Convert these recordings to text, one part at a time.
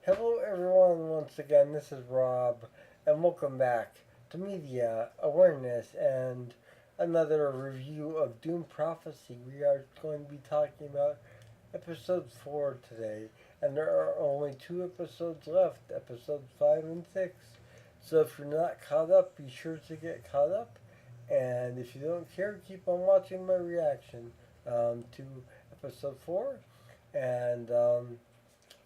Hello, everyone, once again. This is Rob, and welcome back to Media Awareness and another review of Dune Prophecy. We are going to be talking about episode 4 today, and there are only two episodes left, episodes 5 and 6. So if you're not caught up, be sure to get caught up, and if you don't care, keep on watching my reaction to episode 4. And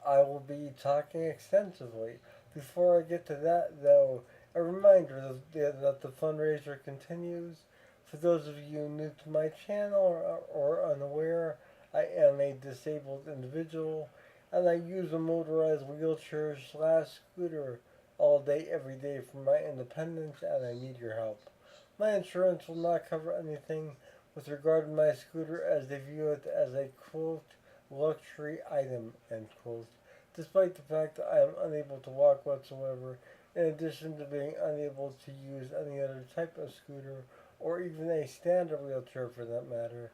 I will be talking extensively. Before I get to that, though, a reminder that the fundraiser continues. For those of you new to my channel or unaware, I am a disabled individual and I use a motorized wheelchair slash scooter all day, every day for my independence, and I need your help. My insurance will not cover anything with regard to my scooter as they view it as a quote luxury item end quote, despite the fact that I am unable to walk whatsoever, in addition to being unable to use any other type of scooter or even a standard wheelchair for that matter,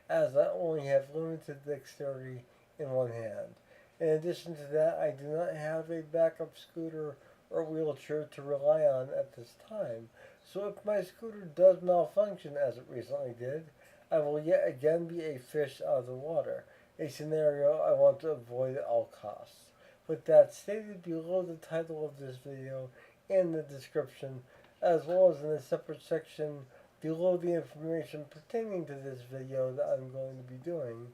as I only have limited dexterity in one hand. In addition to that, I do not have a backup scooter or wheelchair to rely on at this time, so if my scooter does malfunction as it recently did, I will yet again be a fish out of the water, a scenario I want to avoid at all costs. With that stated, below the title of this video in the description, as well as in a separate section below the information pertaining to this video that I'm going to be doing,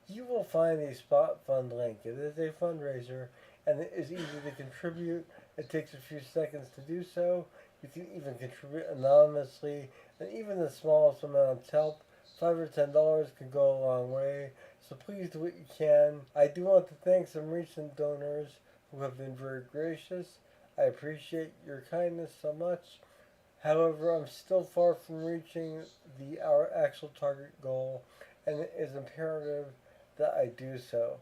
you will find a spot fund link. It is a fundraiser and it is easy to contribute. It takes a few seconds to do so. You can even contribute anonymously, and even the smallest amount of help, $5 or $10, can go a long way. So please do what you can. I do want to thank some recent donors who have been very gracious. I appreciate your kindness so much. However, I'm still far from reaching our actual target goal, and it is imperative that I do so.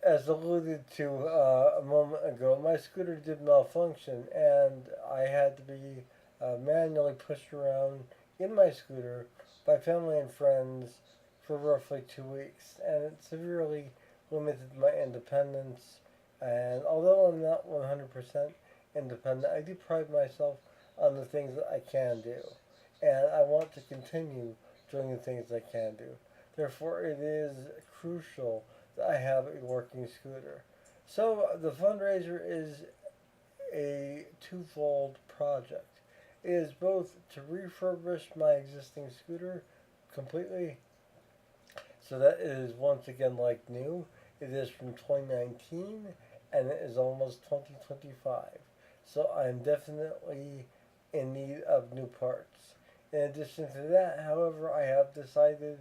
As alluded to a moment ago, my scooter did malfunction, and I had to be manually pushed around in my scooter by family and friends for roughly 2 weeks, and it severely limited my independence. And although I'm not 100% independent, I do pride myself on the things that I can do, and I want to continue doing the things I can do. Therefore, it is crucial that I have a working scooter. So, the fundraiser is a twofold project. It is both to refurbish my existing scooter completely so that it is once again like new. It is from 2019 and it is almost 2025. So I'm definitely in need of new parts. In addition to that, however, I have decided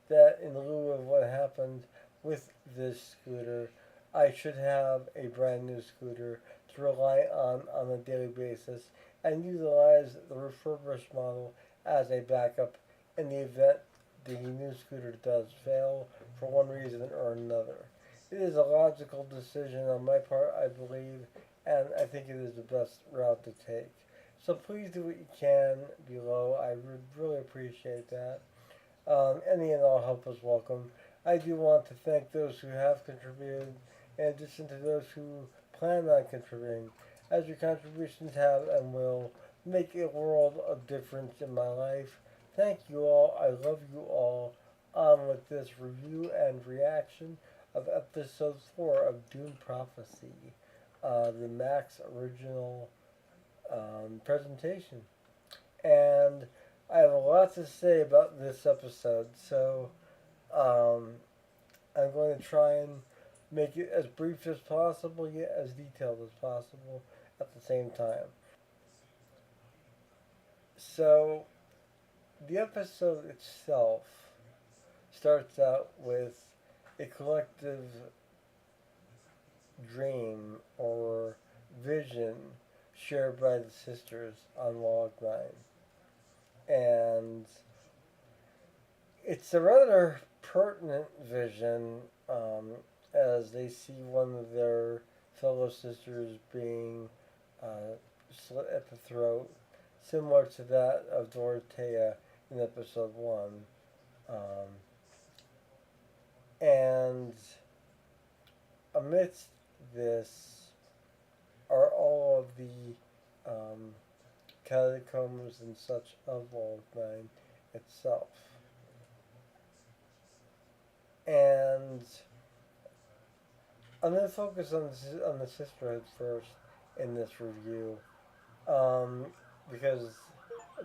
that in lieu of what happened with this scooter, I should have a brand new scooter to rely on a daily basis and utilize the refurbished model as a backup in the event the new scooter does fail for one reason or another. It is a logical decision on my part, I believe, and I think it is the best route to take. So please do what you can below. I would really appreciate that. Any and all help is welcome. I do want to thank those who have contributed, in addition to those who plan on contributing, as your contributions have and will make a world of difference in my life. Thank you all. I love you all. On with this review and reaction of episode 4 of Dune Prophecy, the Max original presentation. And I have a lot to say about this episode, so um, I'm going to try and make it as brief as possible, yet as detailed as possible at the same time. So, the episode itself starts out with a collective dream or vision shared by the sisters on Log 9. And it's a rather pertinent vision as they see one of their fellow sisters being slit at the throat, similar to that of Dorothea in episode 1. Um, and amidst this are all of the catacombs and such of Wall 9 itself. And I'm going to focus on the sisterhood first in this review, um, because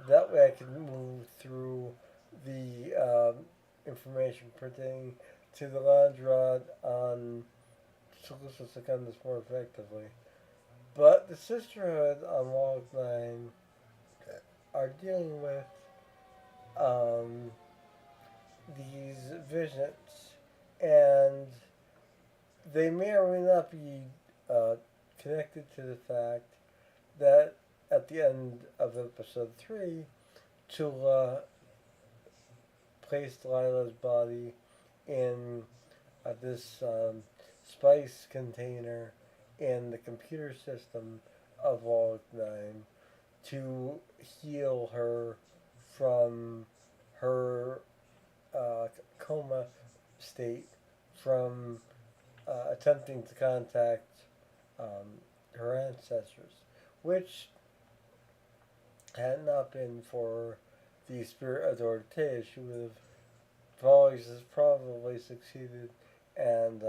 that way I can move through the information pertaining to the land rod on Solution Secundus more effectively. But the sisterhood on Log 9 are dealing with um, these visions, and they may or may not be uh, connected to the fact that at the end of episode 3, Tula placed Lila's body in this spice container in the computer system of Log 9 to heal her from her coma state from attempting to contact her ancestors, which had not been for the spirit of Dorothea, she would have probably succeeded and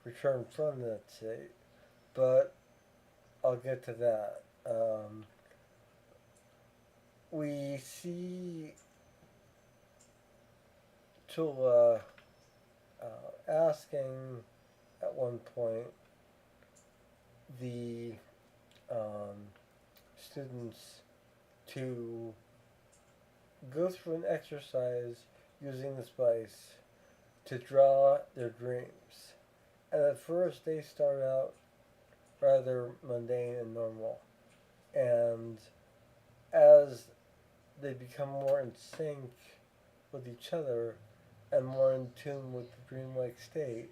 returned from that state. But I'll get to that. We see Tula asking at one point the um, students to go through an exercise using the spice to draw their dreams. And at first they start out rather mundane and normal. And as they become more in sync with each other and more in tune with the dreamlike state,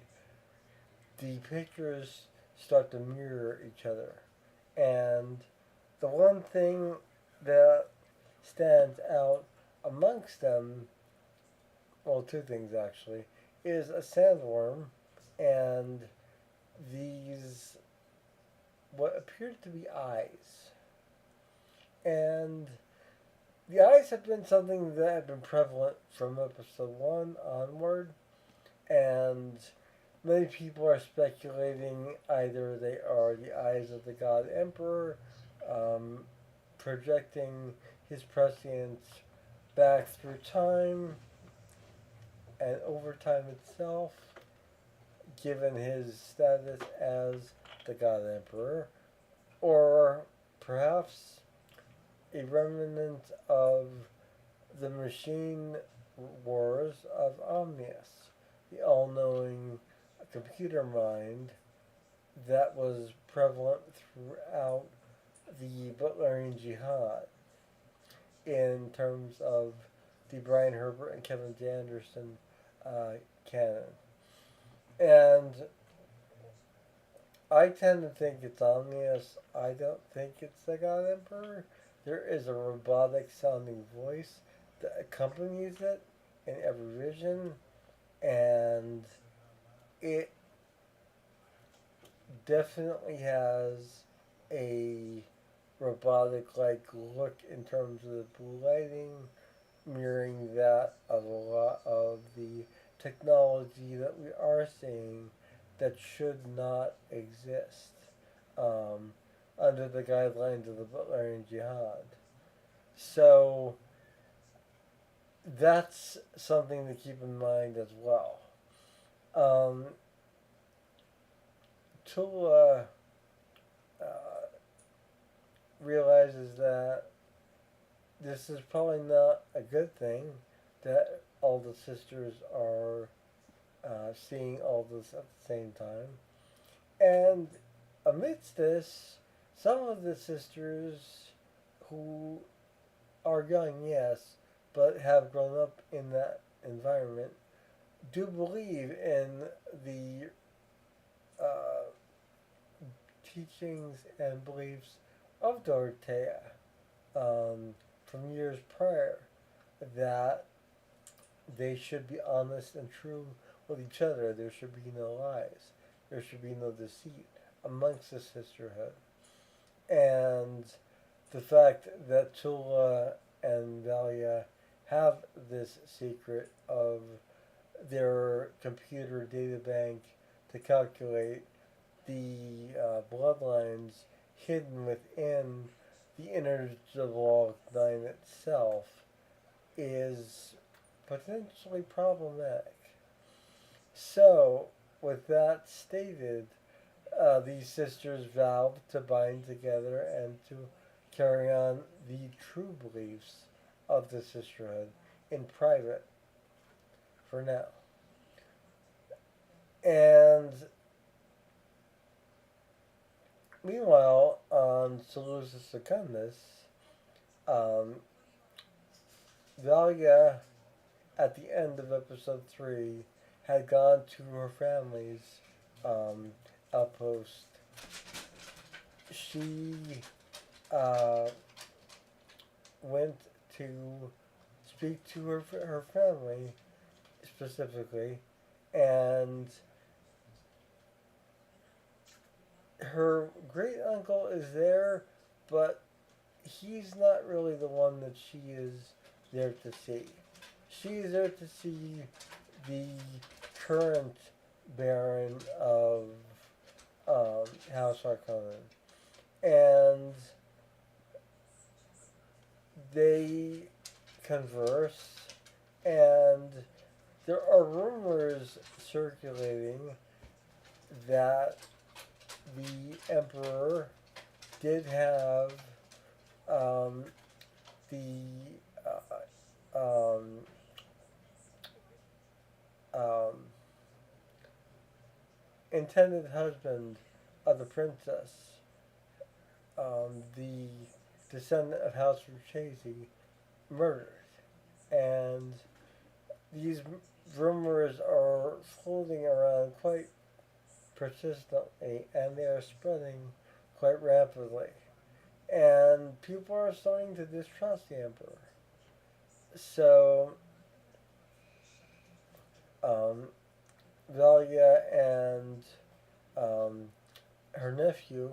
the pictures start to mirror each other. And the one thing that stands out amongst them, well, two things actually, is a sandworm and these, what appear to be eyes. And the eyes have been something that have been prevalent from episode 1 onward, and many people are speculating either they are the eyes of the god emperor, projecting his prescience back through time and over time itself, given his status as the god emperor, or perhaps a remnant of the machine wars of Omnius, the all-knowing computer mind that was prevalent throughout the Butlerian Jihad in terms of the Brian Herbert and Kevin J. Anderson canon. And I tend to think it's Omnius. I don't think it's the God Emperor. There is a robotic sounding voice that accompanies it in every vision, and it definitely has a robotic like look in terms of the blue lighting, mirroring that of a lot of the technology that we are seeing that should not exist under the guidelines of the Butlerian Jihad. So that's something to keep in mind as well. Tula realizes that this is probably not a good thing that all the sisters are seeing all this at the same time. And amidst this, some of the sisters who are young, yes, but have grown up in that environment, do believe in the teachings and beliefs of Dorothea from years prior, that they should be honest and true with each other. There should be no lies. there should be no deceit amongst the sisterhood. And the fact that Tula and Valia have this secret of their computer data bank to calculate the bloodlines hidden within the innards of Log 9 itself is potentially problematic. So, with that stated, these sisters vowed to bind together and to carry on the true beliefs of the sisterhood in private for now. And meanwhile, on Seleucus Secundus, um, Valia, at the end of episode 3, had gone to her family's outpost. She uh, went to speak to her family specifically, and her great uncle is there, but he's not really the one that she is there to see. She is there to see the current Baron of House Harkonnen, and they converse, and there are rumors circulating that the Emperor did have the um, intended husband of the princess, the descendant of House Lucchese, murdered. And these rumors are floating around quite persistently, and they are spreading quite rapidly. And people are starting to distrust the Emperor. So, um, Valia and her nephew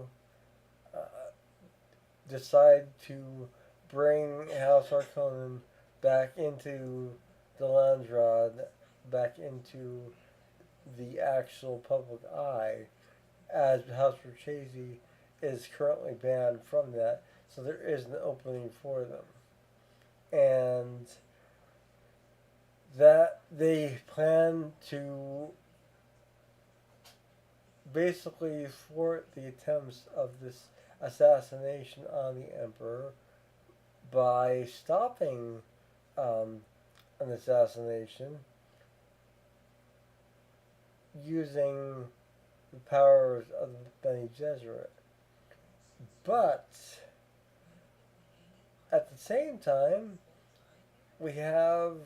uh, decide to bring House Harkonnen back into the Landrad, back into the actual public eye, as House Lucchese is currently banned from that, so there is an opening for them. And that they plan to basically thwart the attempts of this assassination on the Emperor by stopping an assassination using the powers of Bene Gesserit. But at the same time, we have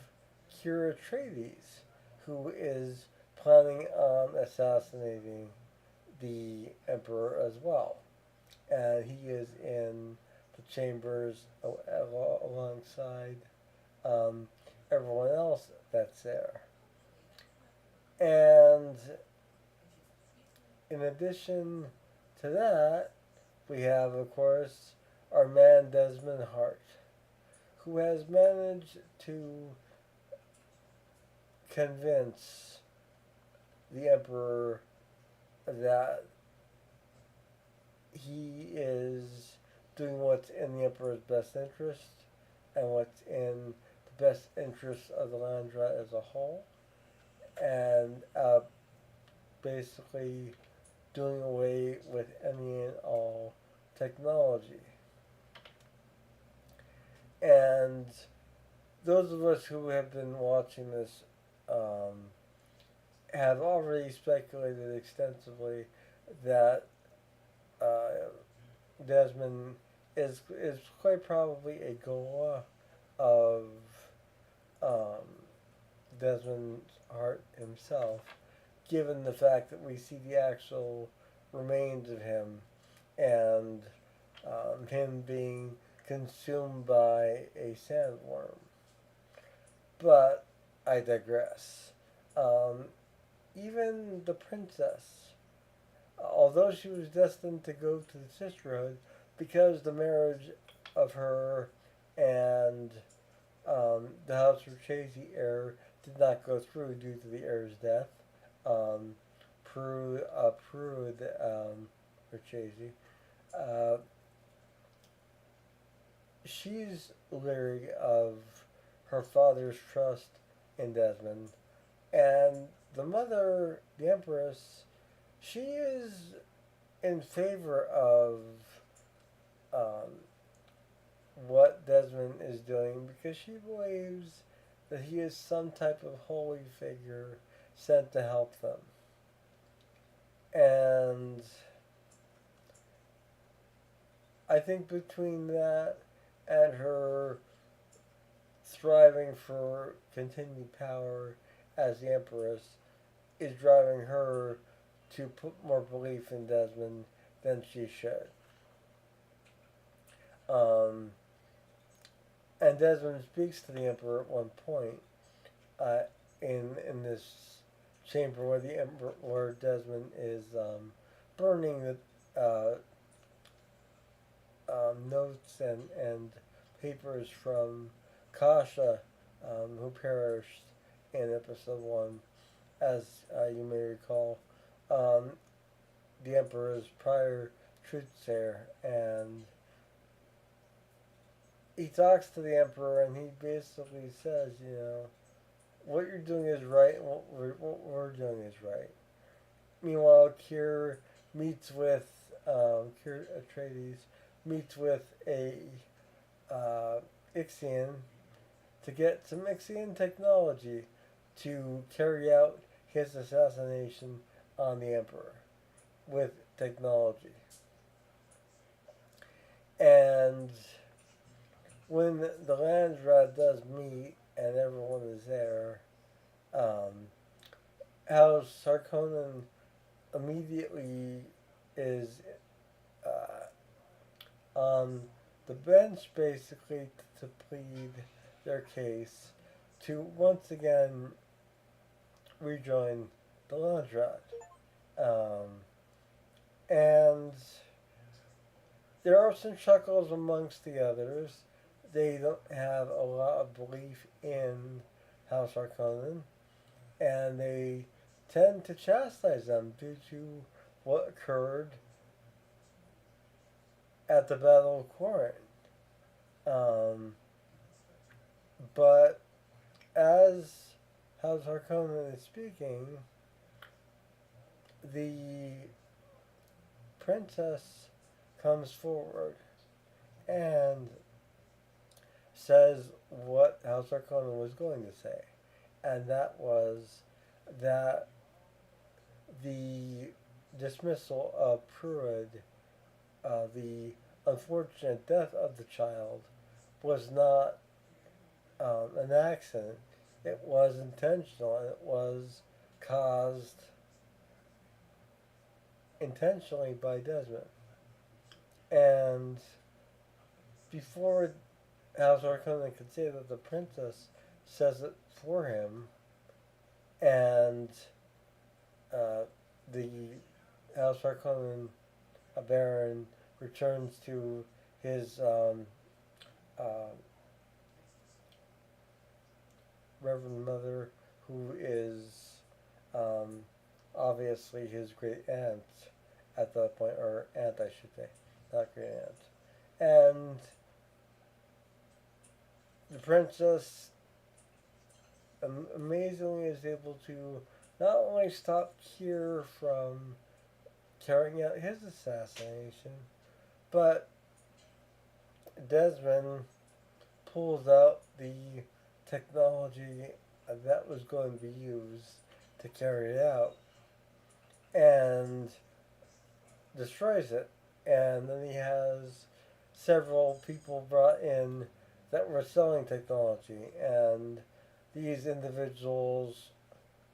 Kira Trades, who is planning on assassinating the Emperor as well. And he is in the chambers alongside everyone else that's there. And in addition to that, we have, of course, our man Desmond Hart, who has managed to convince the Emperor that he is doing what's in the Emperor's best interest and what's in the best interest of the Landra as a whole, and basically doing away with any and all technology. And those of us who have been watching this have already speculated extensively that Desmond is quite probably a Goa of Desmond Hart himself, given the fact that we see the actual remains of him and him being consumed by a sandworm. But I digress. Even the princess Although she was destined to go to the sisterhood, because the marriage of her and the House of Chasey heir did not go through due to the heir's death. Um, Prude Chasey, uh, she's leery of her father's trust in Desmond, and the mother, the Empress, she is in favor of um, what Desmond is doing because she believes that he is some type of holy figure sent to help them. And I think between that and her striving for continued power as the Empress is driving her to put more belief in Desmond than she should. Um, and Desmond speaks to the Emperor at one point uh, in this chamber where the Emperor, where Desmond is burning the notes and papers from Kasha, who perished in episode one, as you may recall. Um, the Emperor's prior truthsayer, and he talks to the Emperor, and he basically says, what you're doing is right, and what we're doing is right. Meanwhile, Kier Atreides meets with a Ixian to get some Ixian technology to carry out his assassination on the Emperor with technology. And when the Landsraad does meet and everyone is there, House Harkonnen immediately is on the bench basically to plead their case to once again rejoin the Landsraad. Um, and there are some chuckles amongst the others. They don't have a lot of belief in House Harkonnen, and they tend to chastise them due to what occurred at the Battle of Corin. Um, but as House Harkonnen is speaking, the princess comes forward and says what House Harkonnen was going to say, and that was that the dismissal of Pruid, the unfortunate death of the child, was not an accident. It was intentional, and it was caused intentionally by Desmond. And before House Harkonnen could say that, the princess says it for him, and the House Harkonnen Baron returns to his uh, Reverend Mother, who is obviously his great aunt at that point, or aunt, I should say, not great aunt. And the princess amazingly is able to not only stop Kier from carrying out his assassination, but Desmond pulls out the technology that was going to be used to carry it out and destroys it. And then he has several people brought in that were selling technology, and these individuals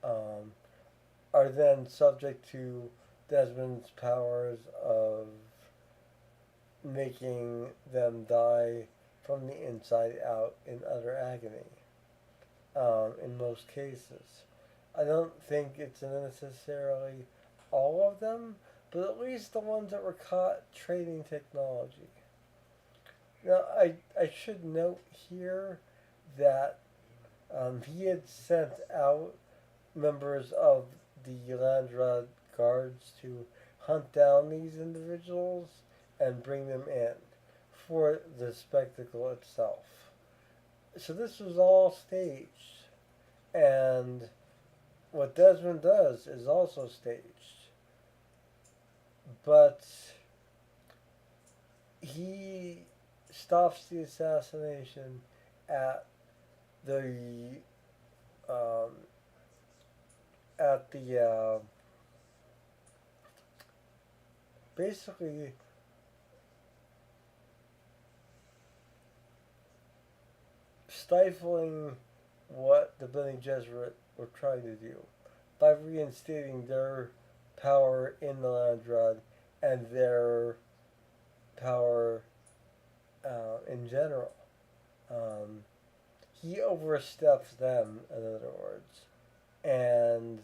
are then subject to Desmond's powers of making them die from the inside out in utter agony. In most cases, I don't think it's necessarily all of them, but at least the ones that were caught trading technology. Now, I should note here that he had sent out members of the Landra guards to hunt down these individuals and bring them in for the spectacle itself. So this was all staged, and what Desmond does is also staged, but he stops the assassination at the um, at the basically stifling what the Bene Gesserit were trying to do by reinstating their power in the Landrad and their power in general. Um, he oversteps them, in other words, and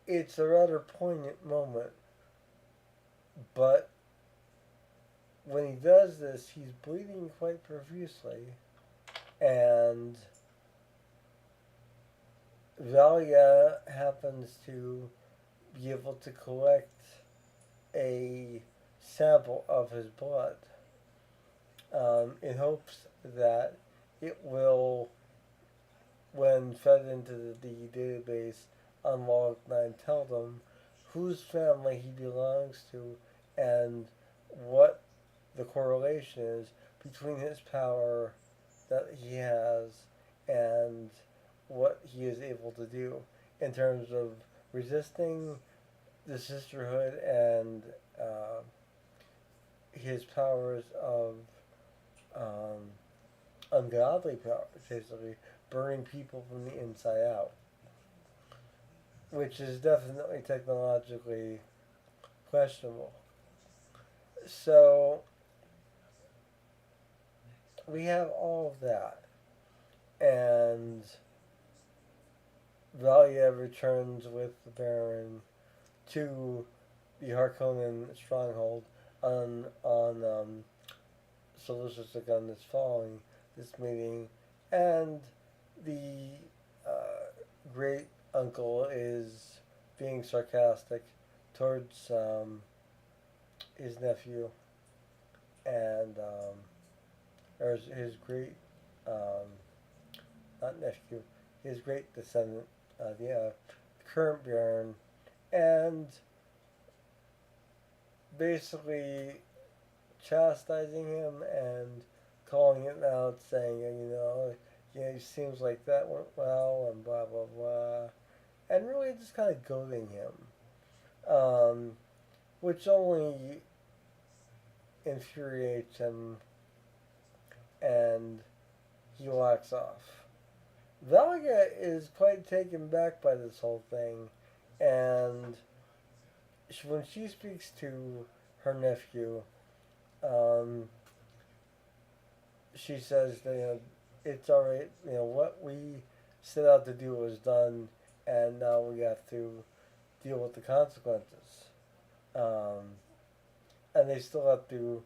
it's a rather poignant moment. But when he does this, he's bleeding quite profusely, and Valia happens to be able to collect a sample of his blood in hopes that it will, when fed into the database, unlog 9, tell them whose family he belongs to and what the correlation is between his power that he has and what he is able to do in terms of resisting the sisterhood and his powers of um, ungodly powers, basically burning people from the inside out, which is definitely technologically questionable. So we have all of that, and Valia returns with the Baron to the Harkonnen stronghold on Solstice Gun that's following this meeting, and the great uncle is being sarcastic towards his nephew and or his great um, not nephew, his great descendant, the current Baron, and basically chastising him and calling him out, saying, he seems like that went well, and blah blah blah, and really just kind of goading him, which only infuriates him, and he walks off. Valga is quite taken back by this whole thing, and when she speaks to her nephew, um, she says that it's alright. What we set out to do was done, and now we have to deal with the consequences. Um, and they still have to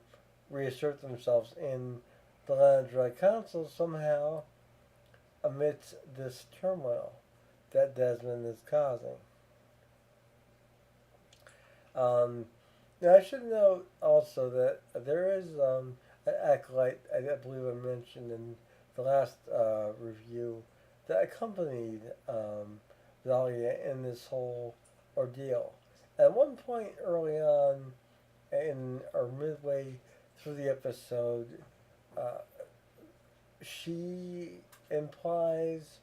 reassert themselves in the Landry Council somehow amidst this turmoil that Desmond is causing. Now, I should note also that there is an acolyte, I believe I mentioned in the last review, that accompanied Dahlia in this whole ordeal. At one point early on, in or midway through the episode, uh, she implies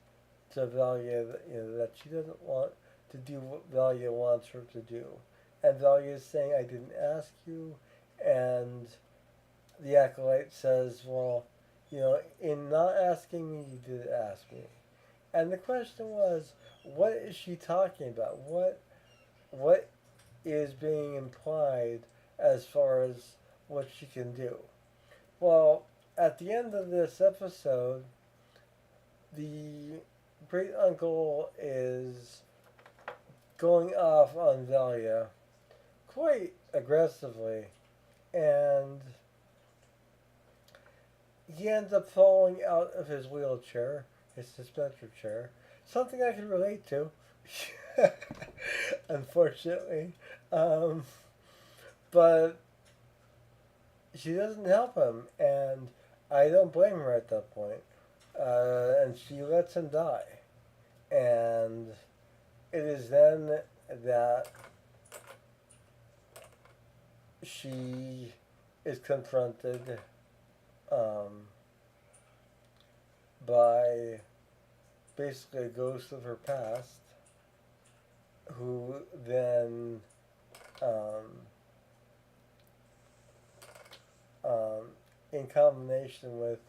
to Valia that she doesn't want to do what Valia wants her to do. And Valia is saying, I didn't ask you. And the acolyte says, well, in not asking me, you did ask me. And the question was, what is she talking about? What is being implied as far as what she can do? Well, at the end of this episode, the great uncle is going off on Valia quite aggressively, and he ends up falling out of his wheelchair, his dispenser chair, something I can relate to, unfortunately. Um, but she doesn't help him, and I don't blame her at that point. And she lets him die. And it is then that she is confronted um, by basically a ghost of her past, who then um, um, in combination with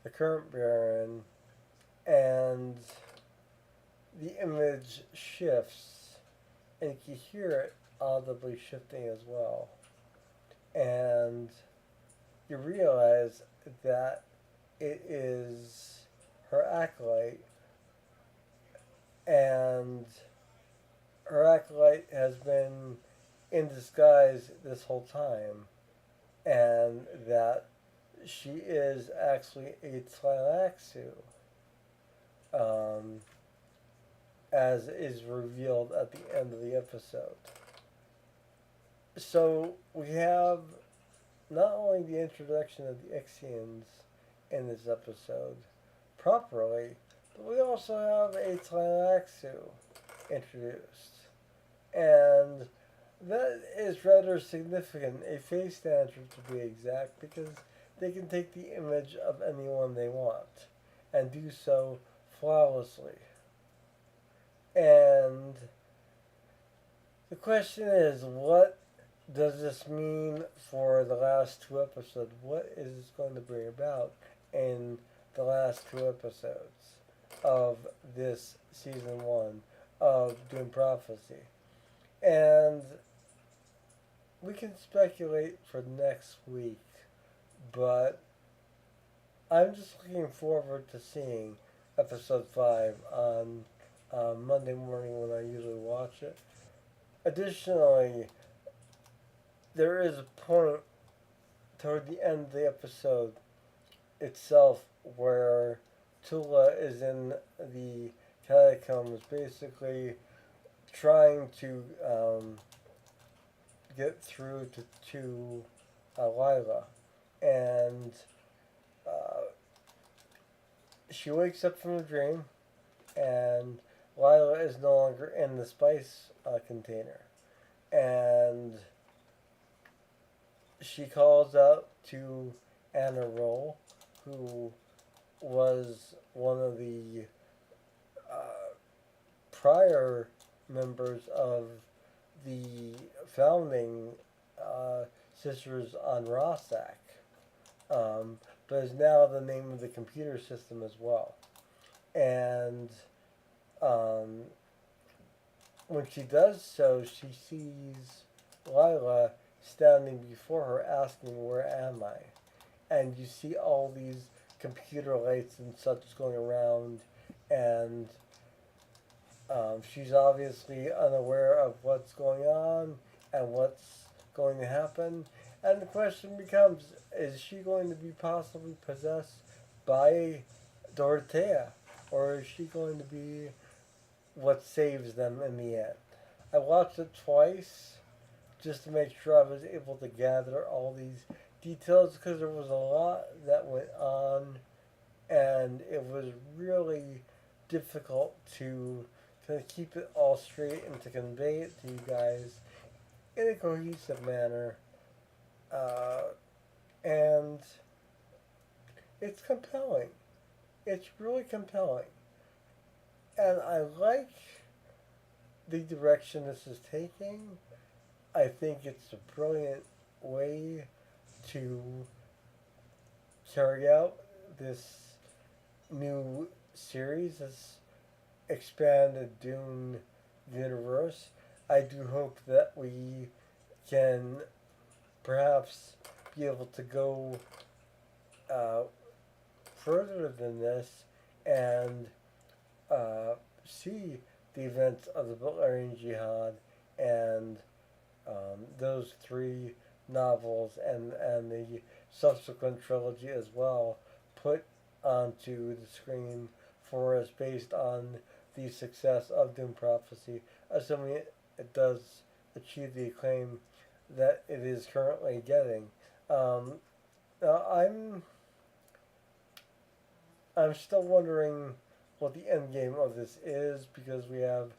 the current Baron, and the image shifts, and you can hear it audibly shifting as well. And you realize that it is her acolyte, and her acolyte has been in disguise this whole time, and that she is actually a Tleilaxu, um, as is revealed at the end of the episode. So we have not only the introduction of the Ixians in this episode properly, but we also have a Tleilaxu introduced. And that is rather significant, a face dancer to be exact, because they can take the image of anyone they want and do so flawlessly. And the question is, what does this mean for the last two episodes? What is this going to bring about in the last two episodes of this season one of Dune Prophecy? And we can speculate for next week, but I'm just looking forward to seeing episode 5 on Monday morning when I usually watch it. Additionally, there is a point toward the end of the episode itself where Tula is in the catacombs, basically trying to get through to Lila, and she wakes up from a dream, and Lila is no longer in the spice container, and she calls out to Anna Roll, who was one of the prior members of the founding sisters on Rossack, but is now the name of the computer system as well. And when she does so, she sees Lila standing before her asking, "Where am I?" And you see all these computer lights and such going around, and she's obviously unaware of what's going on and what's going to happen. And the question becomes, is she going to be possibly possessed by Dorothea? Or is she going to be what saves them in the end? I watched it twice just to make sure I was able to gather all these details, because there was a lot that went on, and it was really difficult to keep it all straight and to convey it to you guys in a cohesive manner. And it's compelling. It's really compelling. And I like the direction this is taking. I think it's a brilliant way to carry out this new series, this expanded Dune universe. I do hope that we can perhaps be able to go further than this and see the events of the Bulgarian Jihad and those three novels and the subsequent trilogy as well put onto the screen for us based on the success of Dune Prophecy, assuming it does achieve the acclaim that it is currently getting. Um, now I'm still wondering what the end game of this is because we have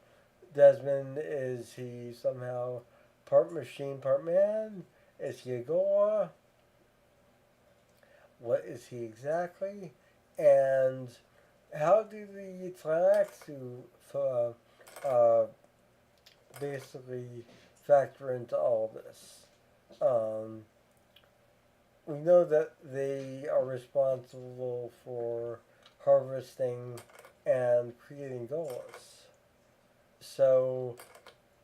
Desmond. Is he somehow part machine, part man? Is he a Goa? What is he exactly? And how do the Tlaxu uh, basically factor into all this? Um, we know that they are responsible for harvesting and creating Golas. So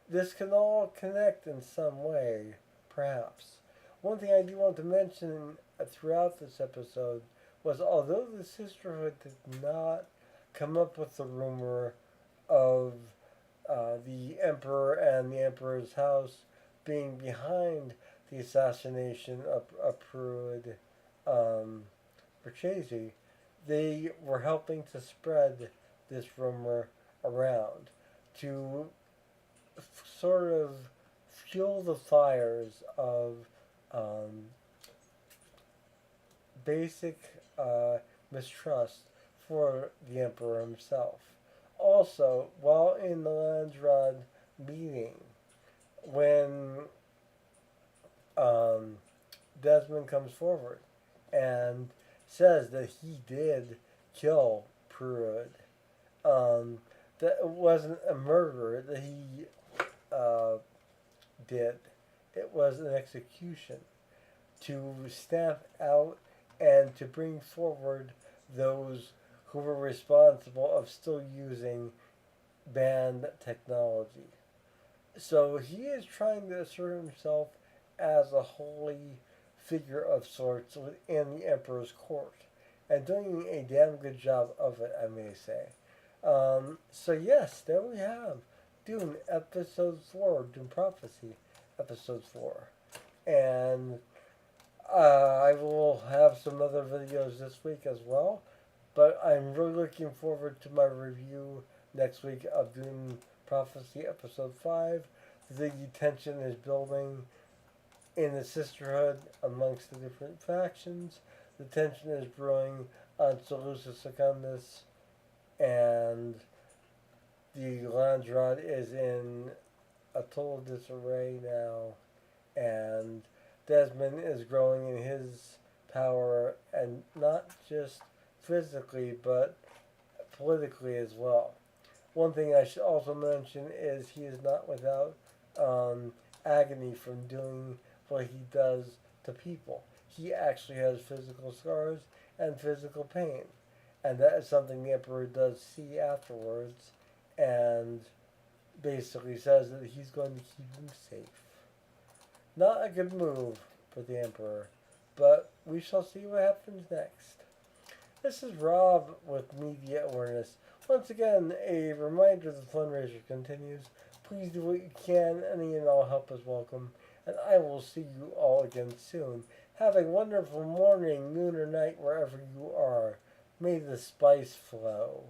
this can all connect in some way, perhaps. One thing I do want to mention throughout this episode was although the Sisterhood did not come up with the rumor of the Emperor and the Emperor's house being behind the assassination of Pruid Berchese, they were helping to spread this rumor around to sort of fuel the fires of um, basic mistrust for the emperor himself. Also, while in the Landsrod meeting, when um, Desmond comes forward and says that he did kill Pruitt, that it wasn't a murder that he uh, did. It was an execution to stamp out and to bring forward those who were responsible of still using banned technology. So he is trying to assert himself as a holy figure of sorts within the Emperor's court, and doing a damn good job of it, I may say. So yes, there we have Dune Episode 4, Dune Prophecy Episode 4. And I will have some other videos this week as well, but I'm really looking forward to my review next week of Dune Prophecy Episode 5. The tension is building in the Sisterhood amongst the different factions. The tension is brewing on Seleucus Secundus, and the Landsrod is in a total disarray now, and Desmond is growing in his power, and not just physically, but politically as well. One thing I should also mention is he is not without agony from doing what he does to people. He actually has physical scars and physical pain, and that is something the Emperor does see afterwards, and basically says that he's going to keep him safe. Not a good move for the Emperor, but we shall see what happens next. This is Rob with Media Awareness. Once again, a reminder the fundraiser continues. Please do what you can. Any and all help is welcome. And I will see you all again soon. Have a wonderful morning, noon, or night wherever you are. May the spice flow.